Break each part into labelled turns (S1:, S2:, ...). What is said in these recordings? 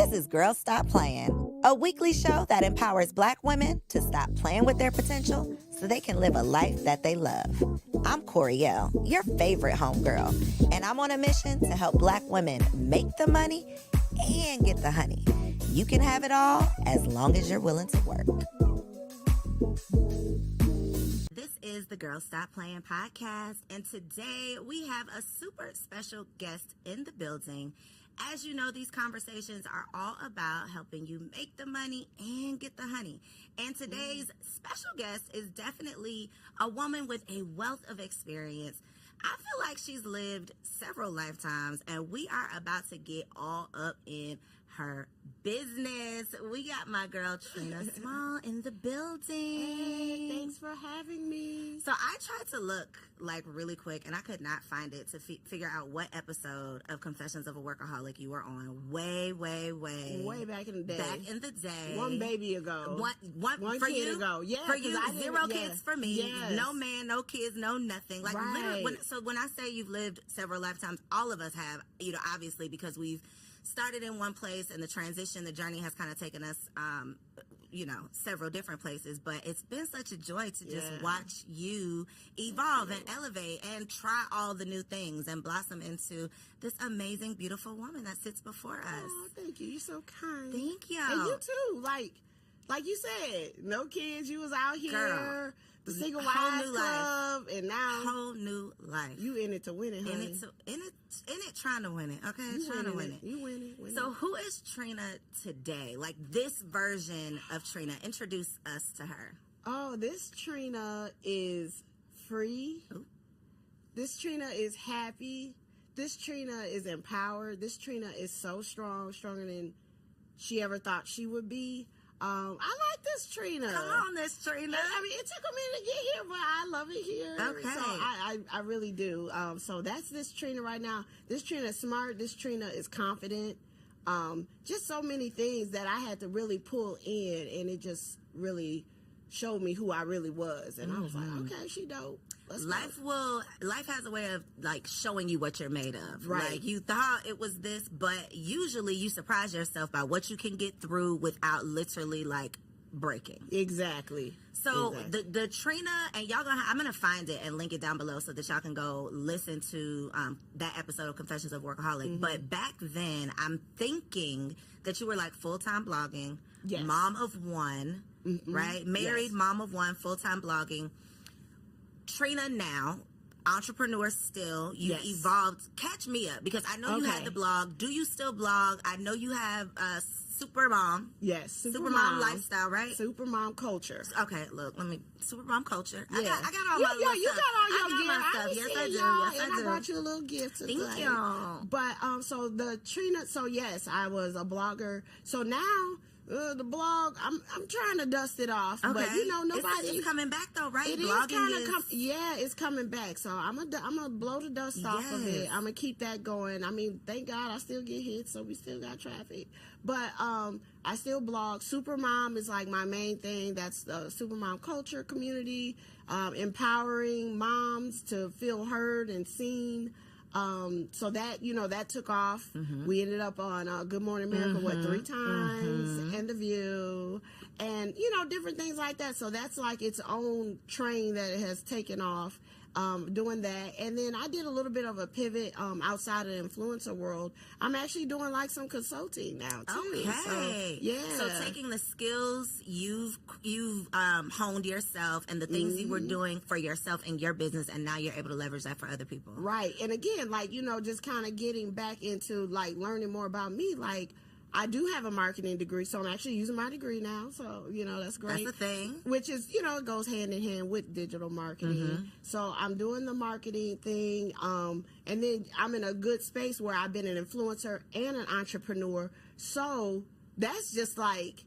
S1: This is Girls Stop Playin', a weekly show that empowers Black women to stop playing with their potential so they can live a life that they love. I'm Coriel, your favorite homegirl, and I'm on a mission to help Black women make the money and get the honey. You can have it all as long as you're willing to work. This is the Girls Stop Playin' podcast, and today we have a super special guest in the building. As you know, these conversations are all about helping you make the money and get the honey. And today's special guest is definitely a woman with a wealth of experience. I feel like she's lived several lifetimes, and we are about to get all up in her business. We got my girl Trina Small in the building.
S2: Hey, thanks for having me.
S1: So I tried to look like really quick, and I could not find it to figure out what episode of Confessions of a Workaholic you were on. Way
S2: back in the day.
S1: Back in the day.
S2: One baby ago.
S1: One for
S2: kid
S1: you?
S2: ago. Yeah.
S1: For you, zero kids for me.
S2: Yes.
S1: No man, no kids, no nothing. Like
S2: right.
S1: literally, when I say you've lived several lifetimes, all of us have, obviously because we've started in one place, and the journey has kind of taken us, several different places. But it's been such a joy to just watch you evolve and elevate and try all the new things and blossom into this amazing, beautiful woman that sits before us.
S2: Oh, thank you. You're so kind.
S1: Thank you.
S2: And you too. Like you said, no kids. You was out here.
S1: Girl.
S2: The Single
S1: Whole
S2: Wives
S1: new
S2: Club,
S1: life.
S2: and now
S1: whole new life.
S2: You in it to win it, honey.
S1: In it, trying to win it. Okay, trying to win it.
S2: You win it.
S1: So who is Trina today? Like this version of Trina. Introduce us to her.
S2: Oh, this Trina is free.
S1: Ooh.
S2: This Trina is happy. This Trina is empowered. This Trina is so strong, stronger than she ever thought she would be. I like this Trina.
S1: Come on, this Trina.
S2: I mean, it took a minute to get here, but I love it here.
S1: Okay.
S2: So I really do. So that's this Trina right now. This Trina is smart. This Trina is confident. Just so many things that I had to really pull in, and it just really showed me who I really was. And I was like, okay, she dope.
S1: Life has a way of like showing you what you're made of.
S2: Right.
S1: Like you thought it was this, but usually you surprise yourself by what you can get through without literally like breaking.
S2: Exactly.
S1: So the Trina, and I'm gonna find it and link it down below so that y'all can go listen to that episode of Confessions of Workaholic. But back then, I'm thinking that you were like full-time blogging,
S2: yes.
S1: mom of one, right? Married,
S2: yes.
S1: mom of one, full-time blogging. Trina now, entrepreneur still. You
S2: yes.
S1: evolved. Catch me up, because I know you had the blog. Do you still blog? I know you have Super Mom.
S2: Yes,
S1: Super Mom lifestyle, right?
S2: Super Mom culture.
S1: Okay, look, Super Mom culture.
S2: Yeah.
S1: I got all my
S2: stuff. You got all your
S1: stuff. Yes, I do. Yes,
S2: I brought you a little gift today.
S1: Thank you.
S2: But so the Trina. So yes, I was a blogger. So now. The blog, I'm trying to dust it off, but nobody.
S1: It's coming back though, right?
S2: It
S1: Blogging
S2: is it's coming back. So I'm gonna blow the dust off of it. I'm gonna keep that going. I mean, thank God I still get hits, so we still got traffic. But I still blog. Super Mom is like my main thing. That's the Super Mom culture community, empowering moms to feel heard and seen. So that, that took off. We ended up on Good Morning America, 3 times, and The View, and, different things like that. So that's like its own train that it has taken off, doing that. And then I did a little bit of a pivot outside of the influencer world. I'm actually doing like some consulting now, too.
S1: Okay.
S2: So
S1: taking the skills you've honed yourself and the things you were doing for yourself in your business, and now you're able to leverage that for other people.
S2: Right. And again, like, just kind of getting back into like learning more about me. Like, I do have a marketing degree, so I'm actually using my degree now. So, that's great.
S1: That's the thing.
S2: Which is, it goes hand in hand with digital marketing. So I'm doing the marketing thing. And then I'm in a good space where I've been an influencer and an entrepreneur. So that's just like,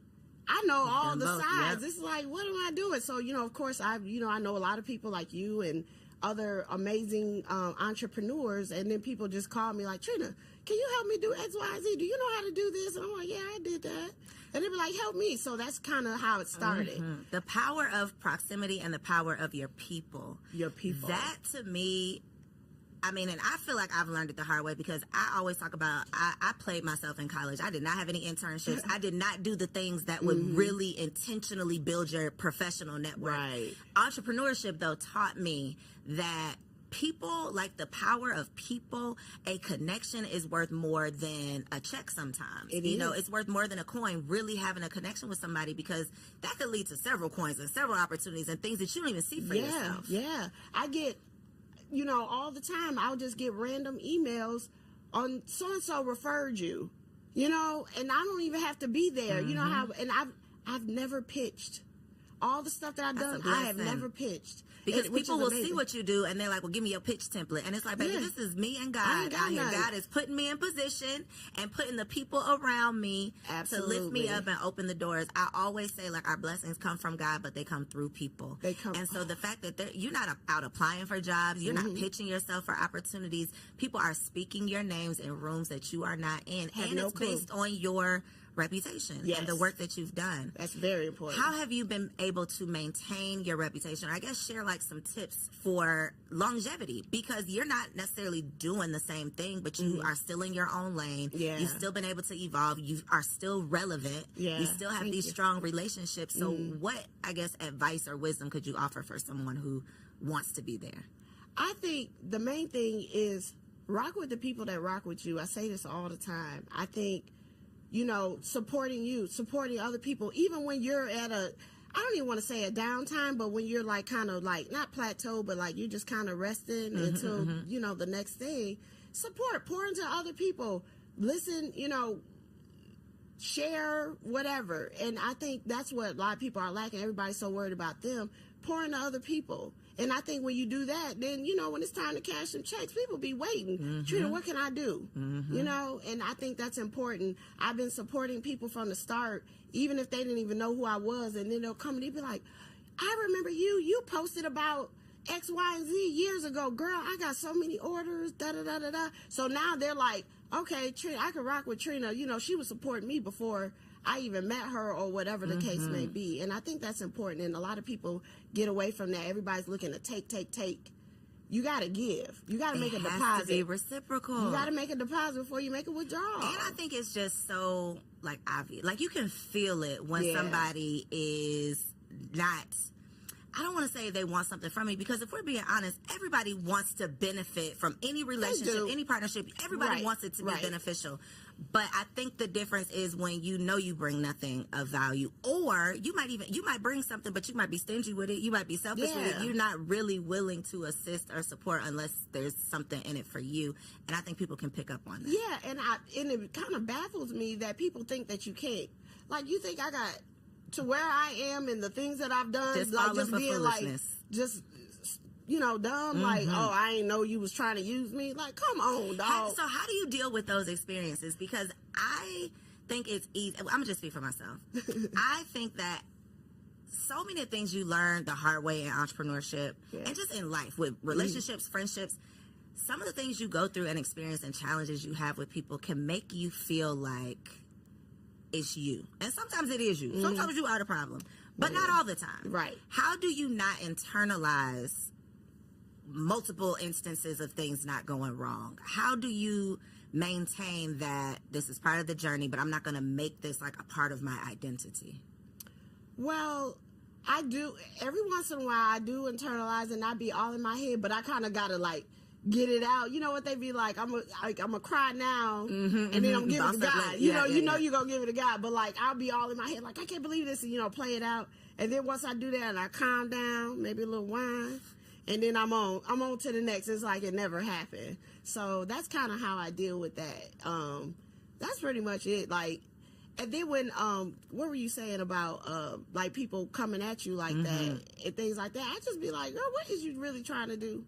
S2: I know all the sides. Yep. It's like, what am I doing? So, of course, I know a lot of people like you and other amazing entrepreneurs, and then people just call me like, Trina, can you help me do X, Y, Z? Do you know how to do this? And I'm like, yeah, I did that. And they be like, help me. So that's kind of how it started.
S1: The power of proximity and the power of your people.
S2: Your people.
S1: That, to me, I mean, and I feel like I've learned it the hard way because I always talk about, I played myself in college. I did not have any internships. I did not do the things that would really intentionally build your professional network.
S2: Right.
S1: Entrepreneurship, though, taught me that people, like the power of people, a connection is worth more than a check sometimes. You know, it's worth more than a coin, really having a connection with somebody, because that could lead to several coins and several opportunities and things that you don't even see for yourself.
S2: Yeah. I get, you know, all the time, I'll just get random emails on so-and-so referred you, you know, and I don't even have to be there. You know how, and I've never pitched. All the stuff that I've done, I have never pitched.
S1: Because people will see what you do, and they're like, well, give me your pitch template. And it's like, baby, this is me and God out here. God is putting me in position and putting the people around me to lift me up and open the doors. I always say, like, our blessings come from God, but they come through people. And so the fact that you're not out applying for jobs, you're not pitching yourself for opportunities. People are speaking your names in rooms that you are not in. And it's based on your reputation and the work that you've done.
S2: That's very important.
S1: How have you been able to maintain your reputation? I guess share like some tips for longevity, because you're not necessarily doing the same thing, but you are still in your own lane. You've still been able to evolve. You are still relevant. You still have these strong relationships. So what, I guess, advice or wisdom could you offer for someone who wants to be there?
S2: I think the main thing is rock with the people that rock with you. I say this all the time. I think, you know, supporting you, supporting other people, even when you're at a, I don't even want to say a downtime, but when you're like kind of like not plateau, but like you're just kind of resting until, you know, the next thing. Support, pour into other people, listen, you know, share, whatever. And I think that's what a lot of people are lacking. Everybody's so worried about them. Pour into other people. And I think when you do that, then, you know, when it's time to cash some checks, people be waiting. Trina, what can I do? You know, and I think that's important. I've been supporting people from the start, even if they didn't even know who I was. And then they'll come and they'll be like, I remember you posted about X, Y, and Z years ago. Girl, I got so many orders, da-da-da-da-da. So now they're like, okay, Trina, I can rock with Trina. You know, she was supporting me before I even met her or whatever the case may be. And I think that's important. And a lot of people get away from that. Everybody's looking to take. You got to give. You got to make a deposit. It has to
S1: be reciprocal.
S2: You got to make a deposit before you make a withdrawal.
S1: And I think it's just so, like, obvious. Like, you can feel it when somebody is not, I don't want to say they want something from me, because if we're being honest, everybody wants to benefit from any relationship, any partnership. Everybody wants it to be beneficial. But I think the difference is when you know you bring nothing of value, or you might bring something, but you might be stingy with it. You might be selfish with it. You're not really willing to assist or support unless there's something in it for you. And I think people can pick up on that.
S2: Yeah, and it kind of baffles me that people think that you can't. Like, you think I got to where I am and the things that I've done, just being like, just, you know, dumb, like, oh, I ain't know you was trying to use me. Like, come on, dog.
S1: So how do you deal with those experiences? Because I think it's easy. I'm going to just speak for myself. I think that so many things you learn the hard way in entrepreneurship and just in life with relationships, friendships, some of the things you go through and experience and challenges you have with people can make you feel like it's you. And sometimes it is you. Sometimes you are the problem. But not all the time.
S2: Right.
S1: How do you not internalize multiple instances of things not going wrong? How do you maintain that this is part of the journey, but I'm not going to make this like a part of my identity?
S2: Well, I do. Every once in a while, I do internalize and not be all in my head, but I kind of got to like get it out. You know what they be like? I'm a cry now, and then I'm giving it to God. You know you're going to give it to God, but like I'll be all in my head, like I can't believe this, and, you know, play it out. And then once I do that and I calm down, maybe a little wine, and then I'm on to the next. It's like it never happened. So that's kind of how I deal with that. That's pretty much it. Like, and then when what were you saying about like people coming at you like that and things like that? I just be like, girl, what is you really trying to do?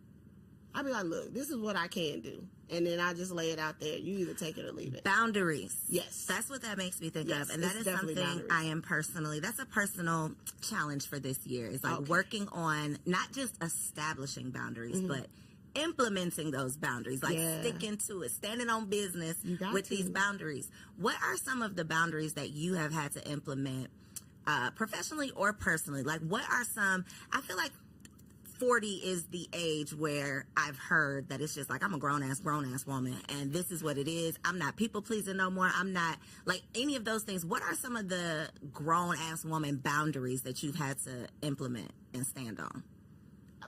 S2: I be like, look, this is what I can do. And then I just lay it out there. You either take it or leave it.
S1: Boundaries.
S2: Yes.
S1: That's what that makes me think of. And that is something that's a personal challenge for this year. It's like working on not just establishing boundaries, but implementing those boundaries, like sticking to it, standing on business with these boundaries. What are some of the boundaries that you have had to implement professionally or personally? Like, what are some, I feel like 40 is the age where I've heard that it's just like, I'm a grown-ass woman, and this is what it is. I'm not people-pleasing no more. I'm not, like, any of those things. What are some of the grown-ass woman boundaries that you've had to implement and stand on?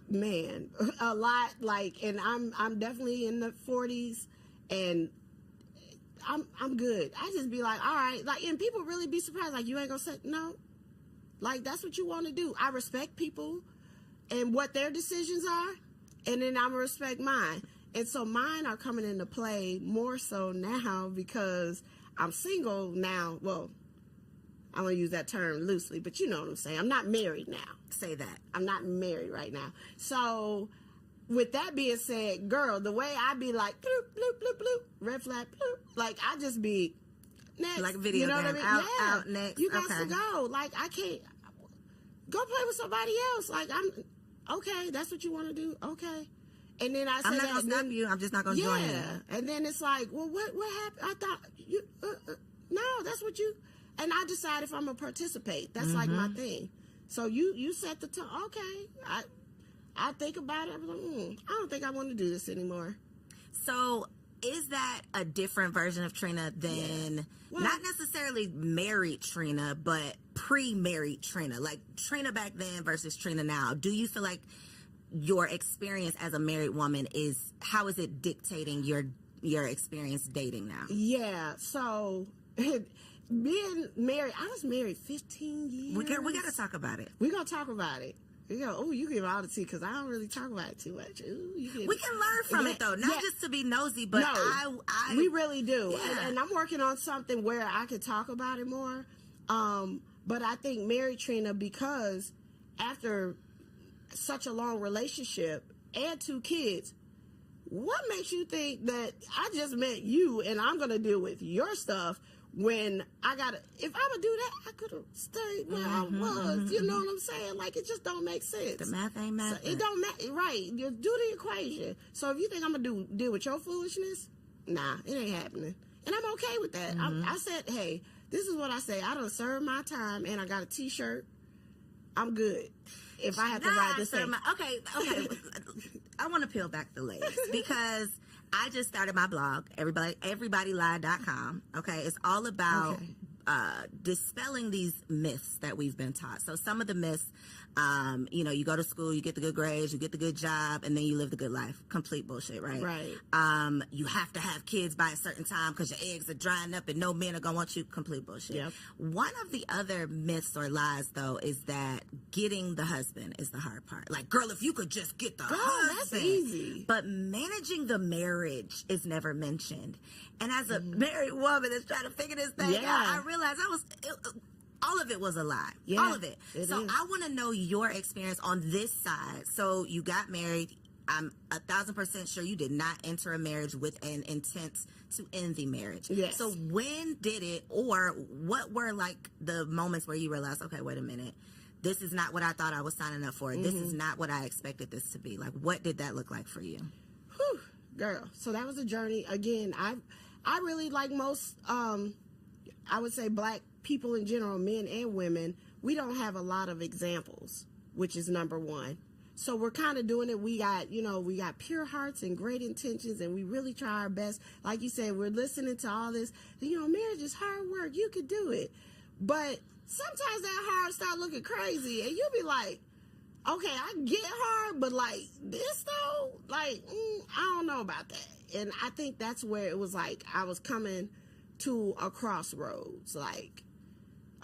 S2: Man, a lot, like, and I'm definitely in the 40s, and I'm good. I just be like, all right, like, and people really be surprised, like, you ain't gonna say no? Like, that's what you want to do. I respect people and what their decisions are, and then I'm gonna respect mine. And so mine are coming into play more so now because I'm single now. Well, I'm gonna use that term loosely, but you know what I'm saying. I'm not married now.
S1: Say that.
S2: I'm not married right now. So with that being said, girl, the way I be like, bloop, bloop, bloop, bloop, red flag, bloop, like I just be next.
S1: Like a video
S2: you know
S1: game.
S2: What I mean?
S1: Out, next.
S2: You got to go. Like, I can't go play with somebody else. Like, okay, that's what you want to do? Okay. And then I say,
S1: I'm not going to stop you. I'm just not going to join you.
S2: Yeah. And then it's like, well, what happened? I thought you, no, that's what you, and I decide if I'm going to participate. That's like my thing. So you set the tone. Okay. I think about it. I'm like, I don't think I want to do this anymore.
S1: So is that a different version of Trina than not necessarily married Trina, but pre-married Trina? Like Trina back then versus Trina now. Do you feel like your experience as a married woman how is it dictating your experience dating now?
S2: Yeah. So being married, I was married 15 years.
S1: We got to talk about it.
S2: We're going to talk about it. You give all the tea because I don't really talk about it too much.
S1: We can learn from it though, not just to be nosy, but
S2: we really do.
S1: Yeah.
S2: And I'm working on something where I could talk about it more. But I think married Trina, because after such a long relationship and 2 kids, what makes you think that I just met you and I'm going to deal with your stuff when if I would do that, I could have stayed where I was. You know what I'm saying? Like, it just don't make sense.
S1: The math ain't math.
S2: So it don't matter. Right. You do the equation. So if you think I'm going to deal with your foolishness, nah, it ain't happening. And I'm okay with that. I said, hey, this is what I say. I done served my time and I got a T-shirt. I'm good. If I have to ride this thing.
S1: Okay. I want to peel back the layers because I just started my blog, everybodylie.com. Okay, it's all about dispelling these myths that we've been taught. So some of the myths, you go to school, you get the good grades, you get the good job, and then you live the good life. Complete bullshit, right?
S2: Right.
S1: You have to have kids by a certain time because your eggs are drying up and no men are going to want you. Complete bullshit.
S2: Yep.
S1: One of the other myths or lies, though, is that getting the husband is the hard part. Like, girl, if you could just get the husband.
S2: That's easy.
S1: But managing the marriage is never mentioned. And as a married woman that's trying to figure this thing out, I realized all of it was a lie.
S2: Yeah,
S1: all of it. So
S2: is.
S1: I want to know your experience on this side. So you got married. I'm 1,000% sure you did not enter a marriage with an intent to end the marriage.
S2: Yes.
S1: So when did it, or what were like the moments where you realized, okay, wait a minute, this is not what I thought I was signing up for. This is not what I expected this to be. Like, what did that look like for you?
S2: Whew, girl. So that was a journey. Again, I really, like most, I would say black people in general, men and women, we don't have a lot of examples, which is number one. So we're kind of doing it. We got pure hearts and great intentions, and we really try our best. Like you said, we're listening to all this. Marriage is hard work. You could do it. But sometimes that hard start looking crazy, and you'll be like, okay, I get hard, but like this though, like, I don't know about that. And I think that's where it was like I was coming to a crossroads. Like,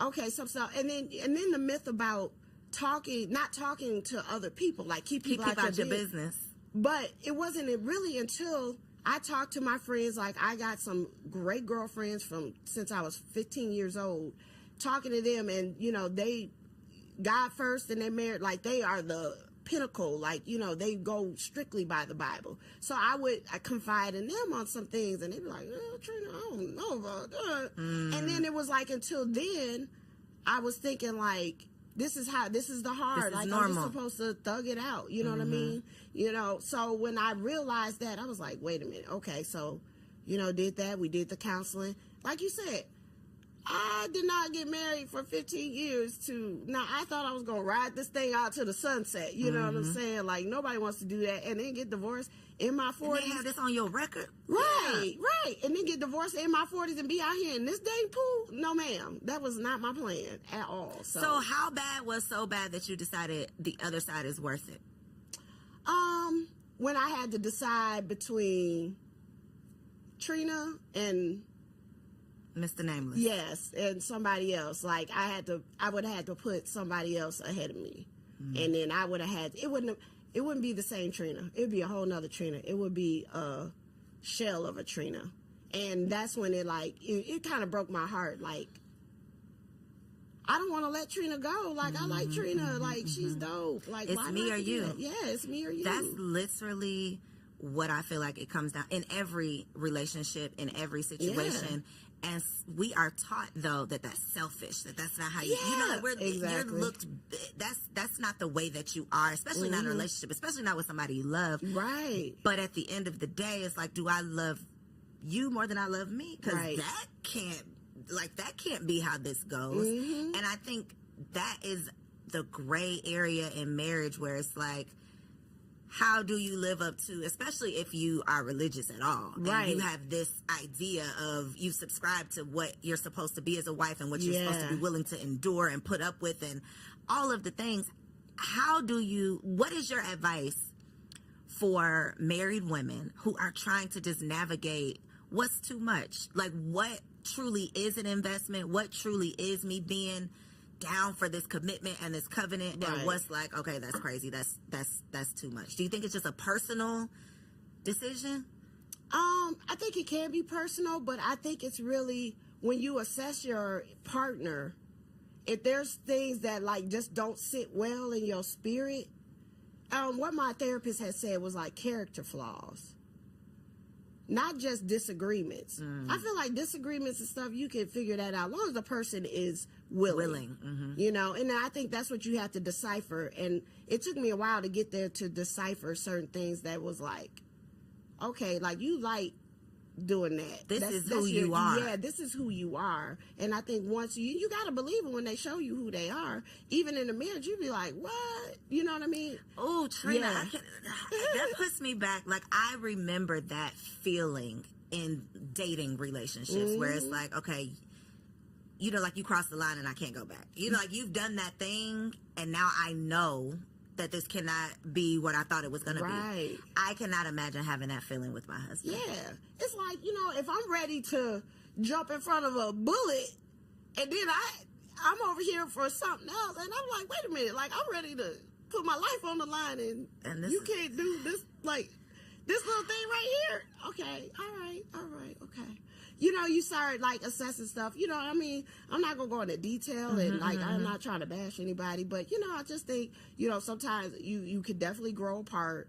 S2: okay, so and then the myth about not talking to other people, like keep people out your business. But it wasn't really until I talked to my friends. Like, I got some great girlfriends since I was 15 years old, talking to them, and they God first and they married, like they are the pinnacle, like they go strictly by the Bible. So I confide in them on some things, and they'd be like, Trina, I don't know about that. And then it was like, until then I was thinking like, this is the hard, like normal. I'm just supposed to thug it out, you know what I mean? So when I realized that, I was like, wait a minute, okay, so we did the counseling. Like you said, I did not get married for 15 years now I thought I was going to ride this thing out to the sunset. You know what I'm saying? Like, nobody wants to do that and then get divorced in my 40s.
S1: And they have this on your record?
S2: Right, right. And then get divorced in my 40s and be out here in this dang pool? No, ma'am. That was not my plan at all.
S1: So how bad was so bad that you decided the other side is worth it?
S2: When I had to decide between Trina and
S1: Mr. Nameless.
S2: Yes, and somebody else. Like, I would have had to put somebody else ahead of me. And then I would have had, it wouldn't be the same Trina. It would be a whole nother Trina. It would be a shell of a Trina. And that's when it kind of broke my heart. Like, I don't want to let Trina go. Like, I like Trina. Like, she's dope. Like,
S1: it's me or you.
S2: Yeah, it's me or you.
S1: That's literally what I feel like it comes down in every relationship, in every situation. Yeah. And we are taught, though, that that's selfish, that that's not how you, you know, like you're looked, that's not the way that you are, especially not in a relationship, especially not with somebody you love.
S2: Right.
S1: But at the end of the day, it's like, do I love you more than I love me? Because that can't be how this goes. And I think that is the gray area in marriage where it's like, how do you live up to, especially if you are religious at all, and you have this idea of you subscribe to what you're supposed to be as a wife and what you're supposed to be willing to endure and put up with and all of the things. What is your advice for married women who are trying to just navigate what's too much? Like, what truly is an investment? What truly is me being down for this commitment and this covenant, and what's like, okay, that's crazy, that's too much? Do you think it's just a personal decision?
S2: I think it can be personal, but I think it's really when you assess your partner, if there's things that like just don't sit well in your spirit. What my therapist had said was like character flaws, not just disagreements. I feel like disagreements and stuff, you can figure that out as long as the person is willing. You know, and I think that's what you have to decipher. And it took me a while to get there to decipher certain things that was like, okay, like you like doing that.
S1: This is who you are.
S2: Yeah, this is who you are. And I think once you got to believe it when they show you who they are. Even in the marriage, you be like, what? You know what I mean?
S1: Oh, Trina, that puts me back. Like, I remember that feeling in dating relationships where it's like, okay, you know, like you crossed the line and I can't go back. You know, like you've done that thing and now I know that this cannot be what I thought it was going to be. I cannot imagine having that feeling with my husband.
S2: Yeah. It's like, you know, if I'm ready to jump in front of a bullet and then I'm over here for something else and I'm like, wait a minute, like I'm ready to put my life on the line and you can't do this, like this little thing right here. Okay. All right. Okay. You know, you start like assessing stuff. You know, I mean, I'm not gonna go into detail and like I'm not trying to bash anybody, but you know, I just think, you know, sometimes you could definitely grow apart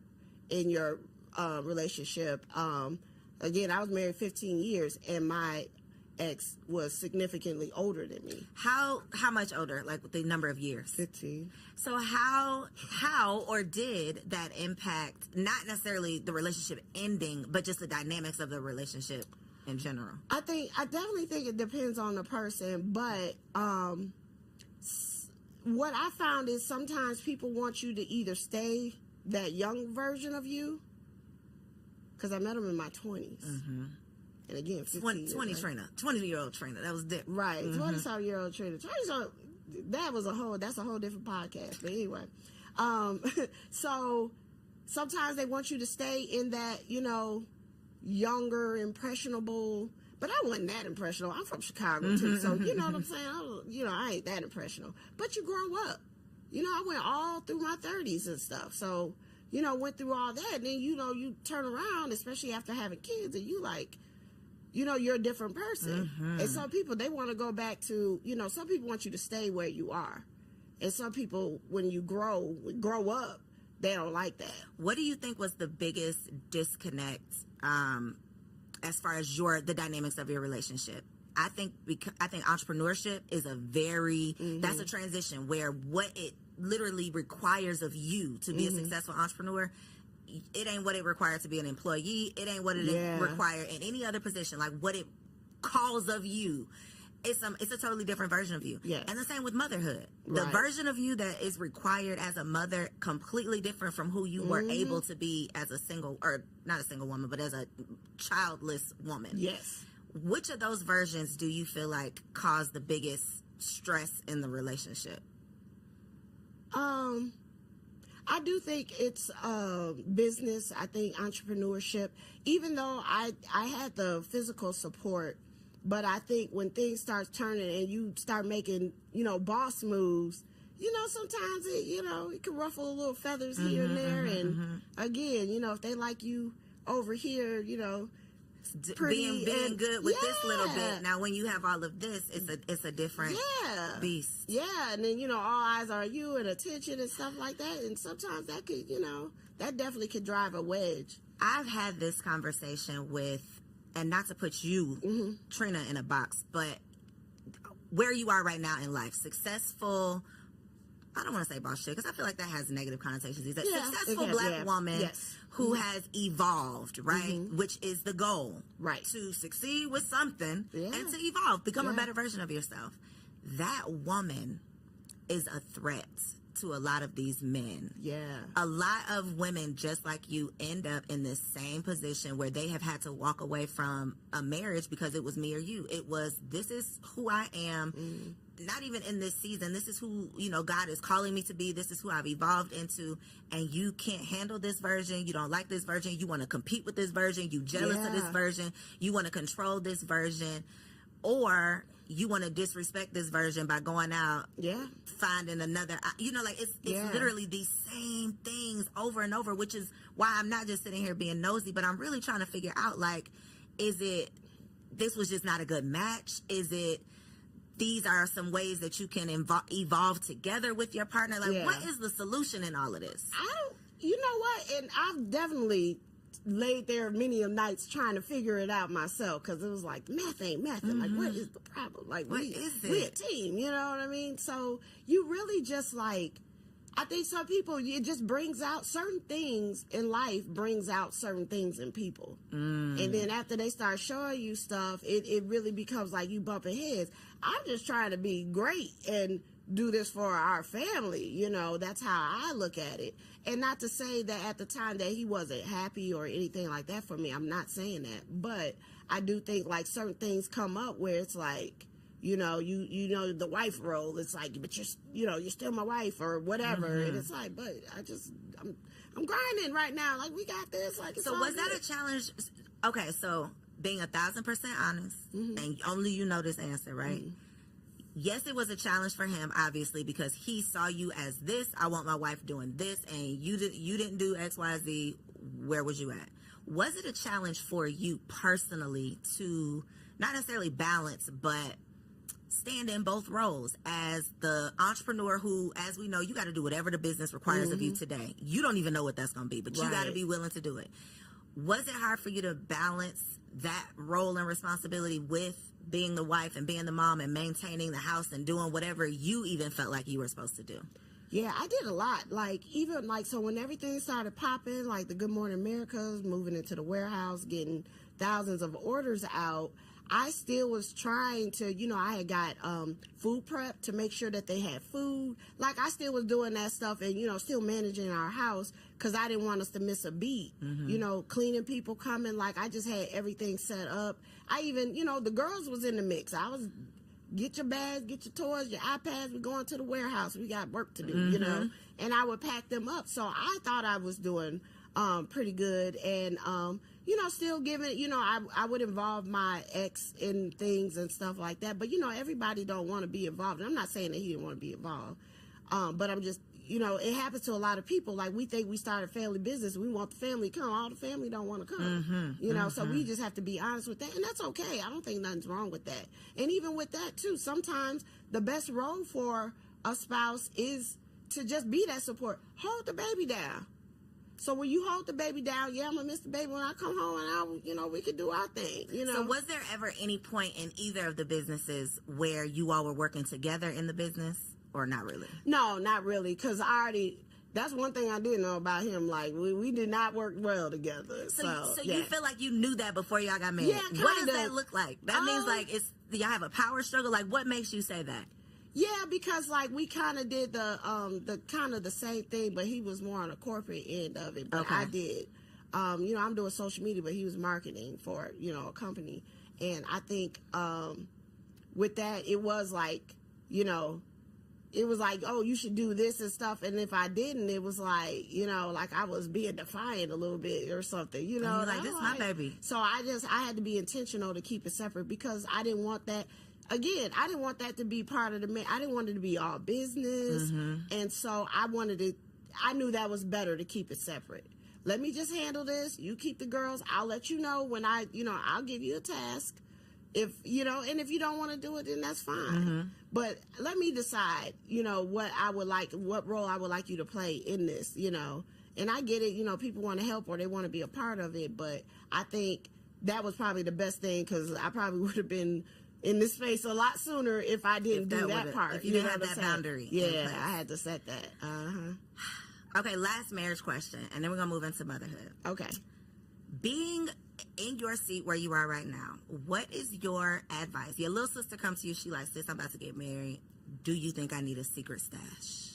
S2: in your relationship. Again, I was married 15 years and my ex was significantly older than me.
S1: How much older? Like the number of years?
S2: 15.
S1: So how or did that impact not necessarily the relationship ending, but just the dynamics of the relationship in general?
S2: I definitely think it depends on the person, but what I found is sometimes people want you to either stay that young version of you, because I met him in my 20s. And again,
S1: 20 Trina, 20-year-old Trina, that was different.
S2: Right, 20-something-year-old Trina. That's a whole different podcast. But anyway, so sometimes they want you to stay in that, you know, younger, impressionable, but I wasn't that impressionable. I'm from Chicago too, so you know what I'm saying? I ain't that impressionable. But you grow up. You know, I went all through my 30s and stuff. So, you know, went through all that, and then, you know, you turn around, especially after having kids, and you like, you know, you're a different person. And some people, they want to go back to, you know, some people want you to stay where you are. And some people, when you grow up, they don't like that.
S1: What do you think was the biggest disconnect as far as the dynamics of your relationship? I think entrepreneurship is a very that's a transition where what it literally requires of you to be a successful entrepreneur, it ain't what it requires to be an employee. It ain't what it requires in any other position. Like what it calls of you it's a totally different version of you.
S2: Yes.
S1: And the same with motherhood. The version of you that is required as a mother, completely different from who you were able to be as a single, or not a single woman, but as a childless woman.
S2: Yes.
S1: Which of those versions do you feel like caused the biggest stress in the relationship?
S2: I do think it's business. I think entrepreneurship, even though I had the physical support, but I think when things start turning and you start making, boss moves, sometimes it can ruffle a little feathers here and there. And again, if they like you over here, pretty
S1: being good with this little bit. Now, when you have all of this, it's a different beast.
S2: Yeah, and then all eyes are on you and attention and stuff like that. And sometimes that could, that definitely could drive a wedge.
S1: I've had this conversation with, and not to put you, Trina, in a box, but where you are right now in life, successful. I don't want to say boss shit because I feel like that has negative connotations. He's a successful black woman who has evolved, right? Which is the goal,
S2: right? To
S1: succeed with something and to evolve, become a better version of yourself. That woman is a threat to a lot of these men.
S2: Yeah.
S1: A lot of women just like you end up in this same position where they have had to walk away from a marriage because it was me or you. It was, this is who I am. Not even in this season. This is who, God is calling me to be. This is who I've evolved into. And you can't handle this version. You don't like this version. You want to compete with this version. You jealous of this version. You want to control this version. Or you want to disrespect this version by going out, finding another, it's literally these same things over and over, which is why I'm not just sitting here being nosy, but I'm really trying to figure out, is it, this was just not a good match? Is it, these are some ways that you can evolve together with your partner? What is the solution in all of this?
S2: You know what? And I've definitely laid there many of nights trying to figure it out myself because it was like, math ain't math. Like, what is the problem? Like,
S1: what is it?
S2: We're a team, you know what I mean? So you really just I think some people, it just brings out certain things in life, brings out certain things in people. And then after they start showing you stuff, it really becomes like you bumping heads. I'm just trying to be great and do this for our family. That's how I look at it. And not to say that at the time that he wasn't happy or anything like that for me. I'm not saying that. But I do think certain things come up where it's like, the wife role. It's like, but you're still my wife or whatever. And it's like, but I'm grinding right now. Like, we got this. Like, it's
S1: so was that a challenge? Okay, so being 1,000% honest, and only you know this answer, right? Yes, it was a challenge for him, obviously, because he saw you as this. I want my wife doing this, and you didn't do X, Y, Z. Where was you at? Was it a challenge for you personally to not necessarily balance, but stand in both roles as the entrepreneur who, as we know, you got to do whatever the business requires of you today. You don't even know what that's going to be, but you got to be willing to do it. Was it hard for you to balance that role and responsibility with being the wife and being the mom and maintaining the house and doing whatever you even felt like you were supposed to do?
S2: Yeah, I did a lot. So when everything started popping, like the Good Morning Americas, moving into the warehouse, getting thousands of orders out, I still was trying to, I had got food prep to make sure that they had food. Like, I still was doing that stuff and, still managing our house because I didn't want us to miss a beat. Cleaning people coming. Like, I just had everything set up. I even, the girls was in the mix. I was, get your bags, get your toys, your iPads. We're going to the warehouse. We got work to do, And I would pack them up. So I thought I was doing pretty good. And, still giving, I would involve my ex in things and stuff like that. But, everybody don't want to be involved. And I'm not saying that he didn't want to be involved. But I'm just, it happens to a lot of people. Like, we think we started family business. We want the family to come. All the family don't want to come. So we just have to be honest with that. And that's okay. I don't think nothing's wrong with that. And even with that, too, sometimes the best role for a spouse is to just be that support. Hold the baby down. So when you hold the baby down, I'm going to miss the baby when I come home and we can do our thing, So
S1: was there ever any point in either of the businesses where you all were working together in the business or not really?
S2: No, not really. Because That's one thing I did know about him. Like, we did not work well together. So
S1: you feel like you knew that before y'all got married?
S2: Yeah, kinda.
S1: What does that look like? That means, like, y'all have a power struggle? Like, what makes you say that?
S2: Yeah, because, like, we kind of did the kind of the same thing, but he was more on the corporate end of it. But I did. You know, I'm doing social media, but he was marketing for, you know, a company. And I think with that, it was like, you know, it was like, oh, you should do this and stuff. And if I didn't, it was like, you know, like I was being defiant a little bit or something, you know.
S1: Like, this is my baby.
S2: So I had to be intentional to keep it separate because I didn't want that. Again, I didn't want that to be part of I didn't want it to be all business. And so I knew that was better to keep it separate. Let me just handle this. You keep the girls. I'll let you know when I'll give you a task. If, you know, and if you don't want to do it, then that's fine. But let me decide, you know, what role I would like you to play in this, you know. And I get it, you know, people want to help or they want to be a part of it. But I think that was probably the best thing because I probably would have been in this space a lot sooner if I didn't do that part.
S1: If you didn't have that boundary.
S2: Yeah, I had to set that.
S1: Okay, last marriage question, and then we're going to move into motherhood.
S2: Okay.
S1: Being in your seat where you are right now, what is your advice? Your little sister comes to you, she like, sis, I'm about to get married. Do you think I need a secret stash?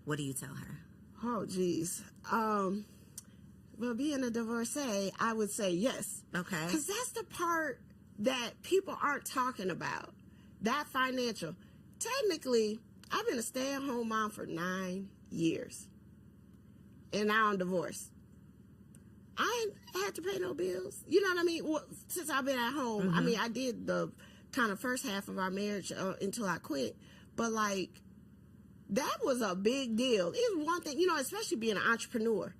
S1: What do you tell her?
S2: Oh, geez. Well, being a divorcee, I would say yes.
S1: Okay.
S2: Because that's the part that people aren't talking about. That financial. Technically, I've been a stay-at-home mom for 9 years. And now I'm divorced. I ain't had to pay no bills. You know what I mean? Well, since I've been at home, I mean, I did the kind of first half of our marriage until I quit. But, like, that was a big deal. It's one thing, you know, especially being an entrepreneur.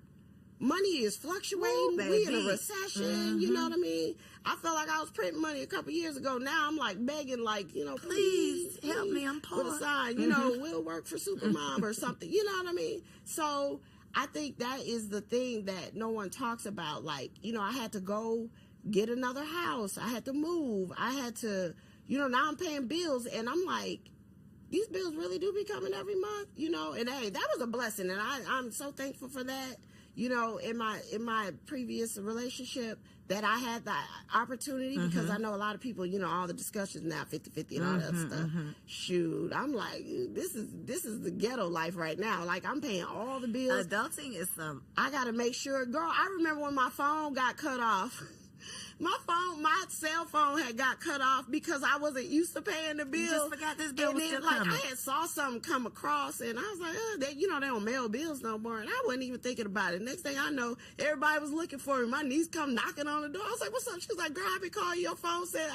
S2: Money is fluctuating. We in a recession. You know what I mean? I felt like I was printing money a couple years ago. Now I'm like begging, like, you know, please
S1: help me. I'm poor.
S2: With a sign, you know, we'll work for Supermom or something. You know what I mean? So I think that is the thing that no one talks about. Like, you know, I had to go get another house. I had to move. I had to, you know, now I'm paying bills. And I'm like, these bills really do be coming every month, you know. And, hey, that was a blessing. And I'm so thankful for that. You know, in my previous relationship that I had that opportunity because I know a lot of people, you know, all the discussions now 50-50 and all that stuff. Shoot, I'm like, this is the ghetto life right now. Like, I'm paying all the bills.
S1: Adulting is
S2: I got to make sure. Girl, I remember when my phone got cut off. My cell phone had got cut off because I wasn't used to paying the bill.
S1: You just forgot this bill
S2: and
S1: was
S2: then,
S1: still coming.
S2: I had saw something come across, and I was like, they don't mail bills no more. And I wasn't even thinking about it. Next thing I know, everybody was looking for me. My niece come knocking on the door. I was like, what's up? She was like, girl, I been calling your phone. Said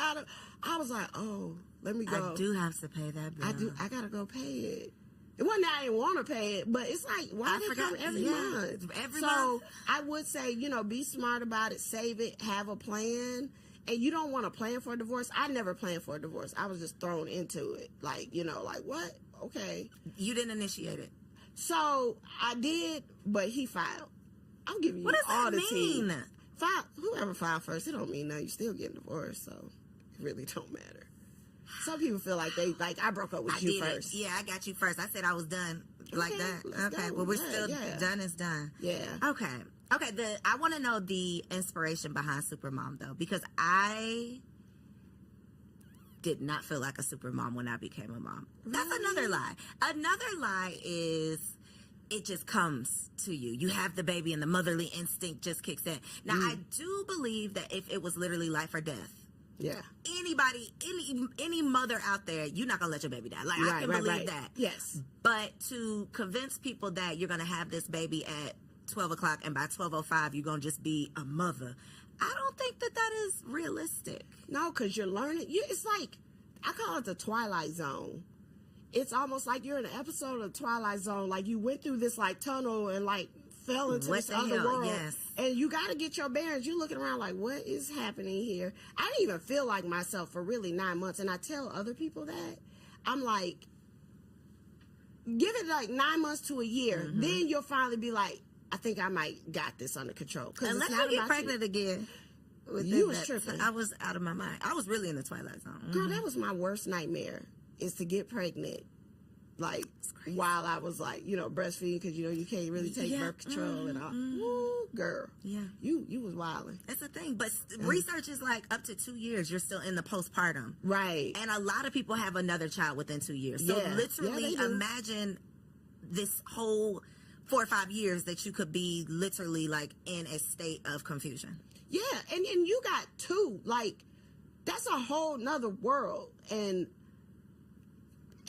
S2: I was like, oh, let me go.
S1: I do have to pay that bill.
S2: I got to go pay it. It wasn't that I didn't want to pay it, but it's like, why did it come every month? So I would say, you know, be smart about it, save it, have a plan. And you don't want to plan for a divorce. I never planned for a divorce. I was just thrown into it. Like, you know, like, what? Okay.
S1: You didn't initiate it.
S2: So I did, but he filed. I'm giving you all the tea.
S1: What does that mean?
S2: Whoever filed first, it don't mean nothing. You still getting divorced, so it really don't matter. Some people feel like I broke up with you first.
S1: Yeah, I got you first. I said I was done like that. Okay, well, we're still done is done.
S2: Yeah.
S1: Okay. I want to know the inspiration behind Supermom, though, because I did not feel like a supermom when I became a mom. That's another lie. Another lie is it just comes to you. You have the baby and the motherly instinct just kicks in. Now, I do believe that if it was literally life or death, anybody, any mother out there, you're not gonna let your baby die. Like, I can believe that.
S2: Yes.
S1: But to convince people that you're gonna have this baby at 12 o'clock and by 12:05 you're gonna just be a mother, I don't think that is realistic.
S2: No, because you're learning. It's like, I call it the Twilight Zone. It's almost like you're in an episode of Twilight Zone. Like, you went through this, like, tunnel and, like, fell into this other world.
S1: Yes.
S2: And you got to get your bearings. You're looking around like, what is happening here? I didn't even feel like myself for really 9 months. And I tell other people that. I'm like, give it, like, 9 months to a year. Then you'll finally be like, I think I might got this under control.
S1: Unless you get pregnant again.
S2: You was tripping.
S1: I was out of my mind. I was really in the Twilight Zone.
S2: Girl, that was my worst nightmare, is to get pregnant like while I was like, breastfeeding, because you can't really take birth control and all. Woo, girl. Yeah. You was wilding.
S1: That's the thing. But research is like up to 2 years, you're still in the postpartum.
S2: Right.
S1: And a lot of people have another child within 2 years. So literally imagine this whole 4 or 5 years that you could be literally like in a state of confusion.
S2: Yeah. And you got 2. Like, that's a whole nother world. And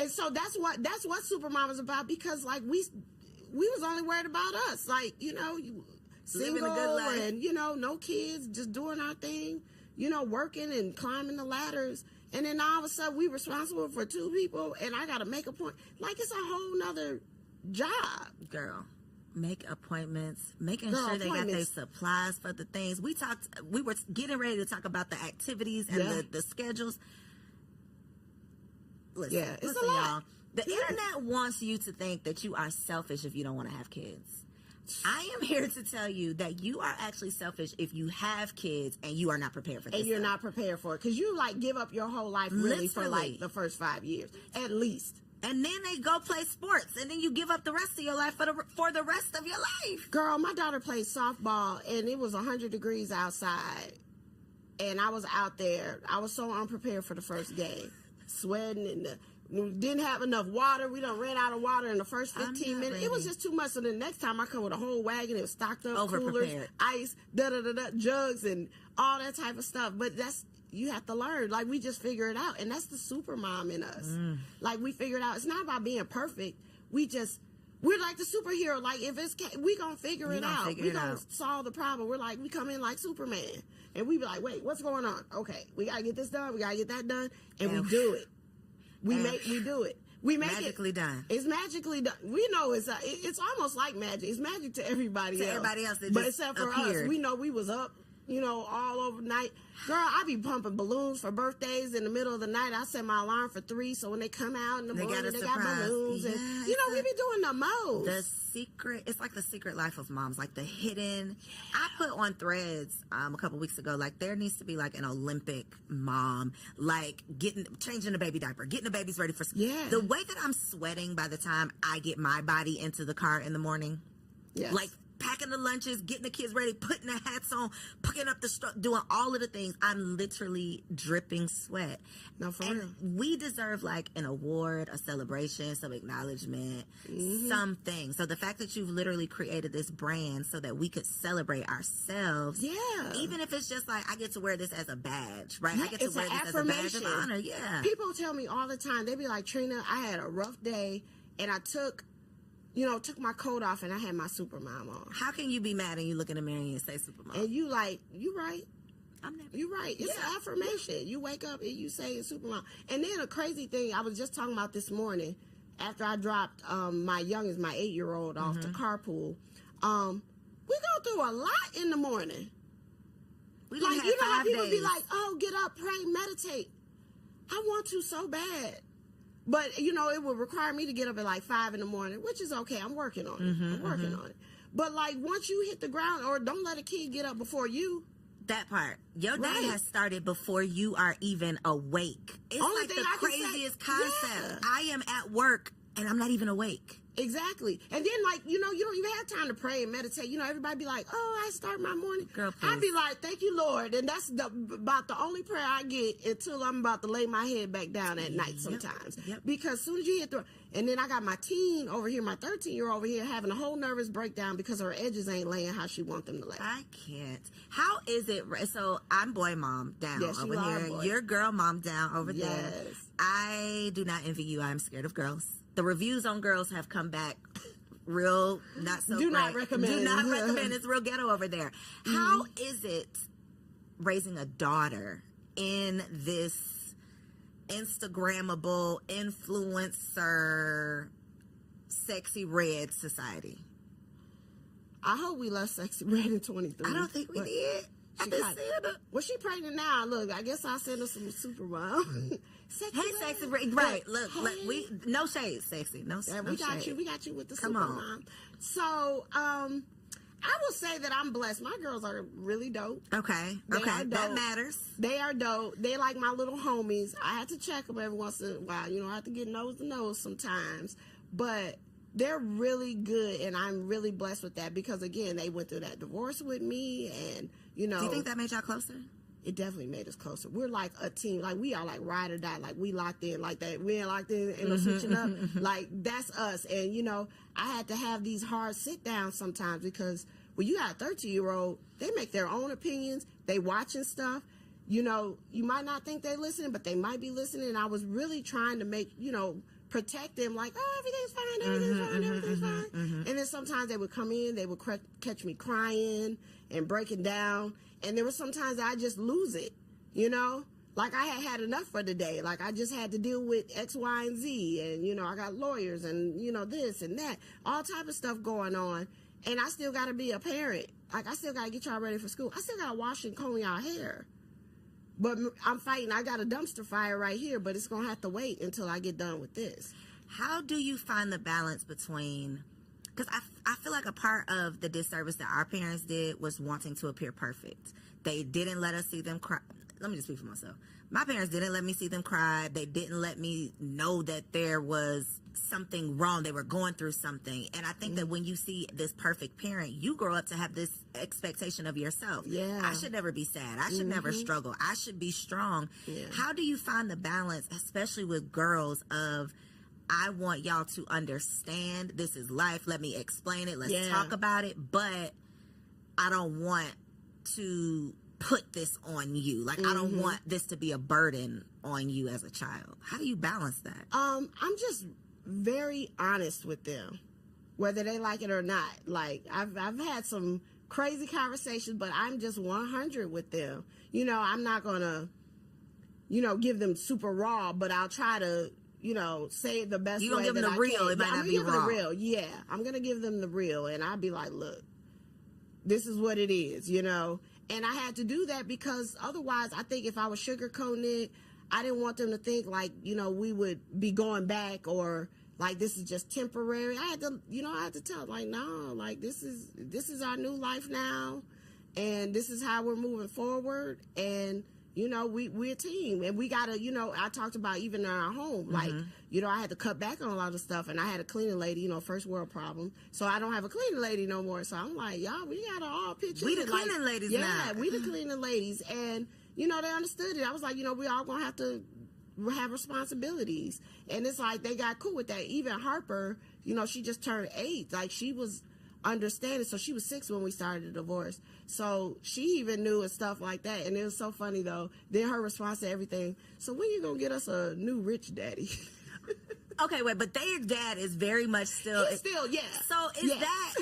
S2: so that's what Supermom is about, because like we was only worried about us, like single, living a good life, and no kids, just doing our thing, working and climbing the ladders, and then all of a sudden we responsible for 2 people, and I gotta make a point. Like, it's a whole nother job,
S1: girl. Make appointments, making sure they got their supplies for the things. We were getting ready to talk about the activities and the schedules. Listen,
S2: it's a lot.
S1: Y'all. The internet wants you to think that you are selfish if you don't want to have kids. I am here to tell you that you are actually selfish if you have kids and you are not prepared for this.
S2: And you're not prepared for it, because you like give up your whole life really for like the first 5 years at least.
S1: And then they go play sports, and then you give up the rest of your life for the rest of your life.
S2: Girl, my daughter played softball, and it was 100 degrees outside, and I was out there. I was so unprepared for the first game. Sweating, and we didn't have enough water. We done ran out of water in the first 15 minutes.
S1: Ready.
S2: It was just too much. So the next time I come with a whole wagon, it was stocked up,
S1: over-prepared,
S2: coolers, ice, jugs, and all that type of stuff. But you have to learn. Like, we just figure it out, and that's the super mom in us. Like, we figured out. It's not about being perfect. We're like the superhero. Like, if we gonna figure it out. We gonna solve the problem. We're like, we come in like Superman. And we be like, wait, what's going on? Okay, we got to get this done. We got to get that done. And we do it. We do it. We make
S1: magically done.
S2: It's magically done. We know it's almost like magic. It's magic to everybody else. But except for us, we know we was up, all overnight. Girl, I be pumping balloons for birthdays in the middle of the night. I set my alarm for 3, so when they come out in the morning, they got balloons. And, we be doing the most.
S1: It's like the secret life of moms, like the hidden. I put on threads a couple weeks ago, like there needs to be like an Olympic mom, like changing the baby diaper, getting the babies ready for school.
S2: Yeah.
S1: The way that I'm sweating by the time I get my body into the car in the morning, like packing the lunches, getting the kids ready, putting the hats on, picking up doing all of the things. I'm literally dripping sweat.
S2: No, for real.
S1: We deserve like an award, a celebration, some acknowledgement, something. So the fact that you've literally created this brand so that we could celebrate ourselves. Yeah. Even if it's just like, I get to wear this as a badge, right?
S2: Yeah,
S1: I get to wear this as a badge of honor. Yeah.
S2: People tell me all the time, they be like, Trina, I had a rough day and I took my coat off and I had my Supermom on.
S1: How can you be mad and you look in the mirror and you say Supermom?
S2: And you like, you right. You're right. It's an affirmation.
S1: Yeah.
S2: You wake up and you say it's Supermom. And then a crazy thing I was just talking about this morning, after I dropped my youngest, my 8-year-old, off to carpool, we go through a lot in the morning.
S1: We
S2: like,
S1: have
S2: how people
S1: days.
S2: be like, oh, get up, pray, meditate. I want to so bad. But, it would require me to get up at like 5 in the morning, which is okay. I'm working on it. I'm working on it. But, like, once you hit the ground, or don't let a kid get up before you.
S1: That part. Your day has started before you are even awake. It's
S2: Only
S1: like the craziest concept.
S2: Yeah.
S1: I am at work and I'm not even awake.
S2: Exactly. And then, like, you don't even have time to pray and meditate. Everybody be like, oh, I start my morning.
S1: Girl, please.
S2: I be like, thank you, Lord. And that's about the only prayer I get until I'm about to lay my head back down at night sometimes. Because as soon as you hit and then I got my teen over here, my 13-year-old over here having a whole nervous breakdown because her edges ain't laying how she want them to lay.
S1: I can't. How is it? So I'm boy mom down over here.
S2: Boy.
S1: You're girl mom down over there. I do not envy you. I'm scared of girls. The reviews on girls have come back real, not so
S2: Do
S1: great.
S2: not recommend.
S1: Do not recommend. It's real ghetto over there. How is it raising a daughter in this Instagrammable influencer sexy red society?
S2: I hope we left Sexy Red in 23.
S1: I don't think we did.
S2: Well, she pregnant now. Look, I guess I'll send her some Supermom.
S1: Sexy Red. Right. Look, we no shade, sexy. No,
S2: we got
S1: shade.
S2: you. We got you with the Supermom. So, I will say that I'm blessed. My girls are really dope.
S1: Okay. That matters.
S2: They are dope. They like my little homies. I have to check them every once in a while. You know, I have to get nose to nose sometimes. But they're really good, and I'm really blessed with that because, again, they went through that divorce with me, and, you know.
S1: Do you think that made y'all closer?
S2: It definitely made us closer. We're like a team. Like, we are like ride or die. Like, we locked in like that. We ain't locked in and no switching up. Like, that's us. And, you know, I had to have these hard sit-downs sometimes because when you got a 13-year-old, they make their own opinions. They watching stuff. You know, you might not think they're listening, but they might be listening. And I was really trying to make, you know, protect them like, oh, everything's fine. And then sometimes they would come in, they would catch me crying and breaking down. And there were sometimes I just lose it, you know? Like, I had enough for the day. Like, I just had to deal with X, Y, and Z. And, you know, I got lawyers and, you know, this and that. All type of stuff going on. And I still got to be a parent. Like, I still got to get y'all ready for school. I still got to wash and comb y'all hair. But I'm fighting. I got a dumpster fire right here, but it's going to have to wait until I get done with this.
S1: How do you find the balance between... Because I feel like a part of the disservice that our parents did was wanting to appear perfect. They didn't let us see them cry. Let me just speak for myself. My parents didn't let me see them cry. They didn't let me know that there was something wrong. They were going through something. And I think that when you see this perfect parent, you grow up to have this expectation of yourself.
S2: Yeah.
S1: I should never be sad. I should never struggle. I should be strong.
S2: Yeah.
S1: How do you find the balance, especially with girls, of... I want y'all to understand this is life. Let me explain it. Let's talk about it. But I don't want to put this on you. Like, I don't want this to be a burden on you as a child. How do you balance that?
S2: I'm just very honest with them, whether they like it or not. Like, I've had some crazy conversations, but I'm just 100 with them. You know, I'm not going to, you know, give them super raw, but I'll try to, you know, say it the best way that I can.
S1: You gonna give them the real, it might not be raw.
S2: I'm gonna give them the real, yeah. I'm gonna give them the real, and I'll be like, look, this is what it is, you know. And I had to do that because otherwise, I think if I was sugarcoating it, I didn't want them to think like, you know, we would be going back or like this is just temporary. I had to, you know, I had to tell them, like, no, like this is our new life now, and this is how we're moving forward, and you know, we're a team, and we gotta, you know, I talked about even in our home, like, you know, I had to cut back on a lot of stuff, and I had a cleaning lady, you know, first world problem, so I don't have a cleaning lady no more, so I'm like, y'all, we gotta all pitch in.
S1: We the cleaning ladies now.
S2: Yeah, we the cleaning ladies, and, you know, they understood it. I was like, you know, we all gonna have to have responsibilities, and it's like, they got cool with that. Even Harper, you know, she just turned 8, like, she was understanding, so she was 6 when we started the divorce, so she even knew and stuff like that. And it was so funny though, then her response to everything, so when you gonna get us a new rich daddy?
S1: Okay, wait, but their dad is very much still...
S2: He's still, yeah.
S1: So is that...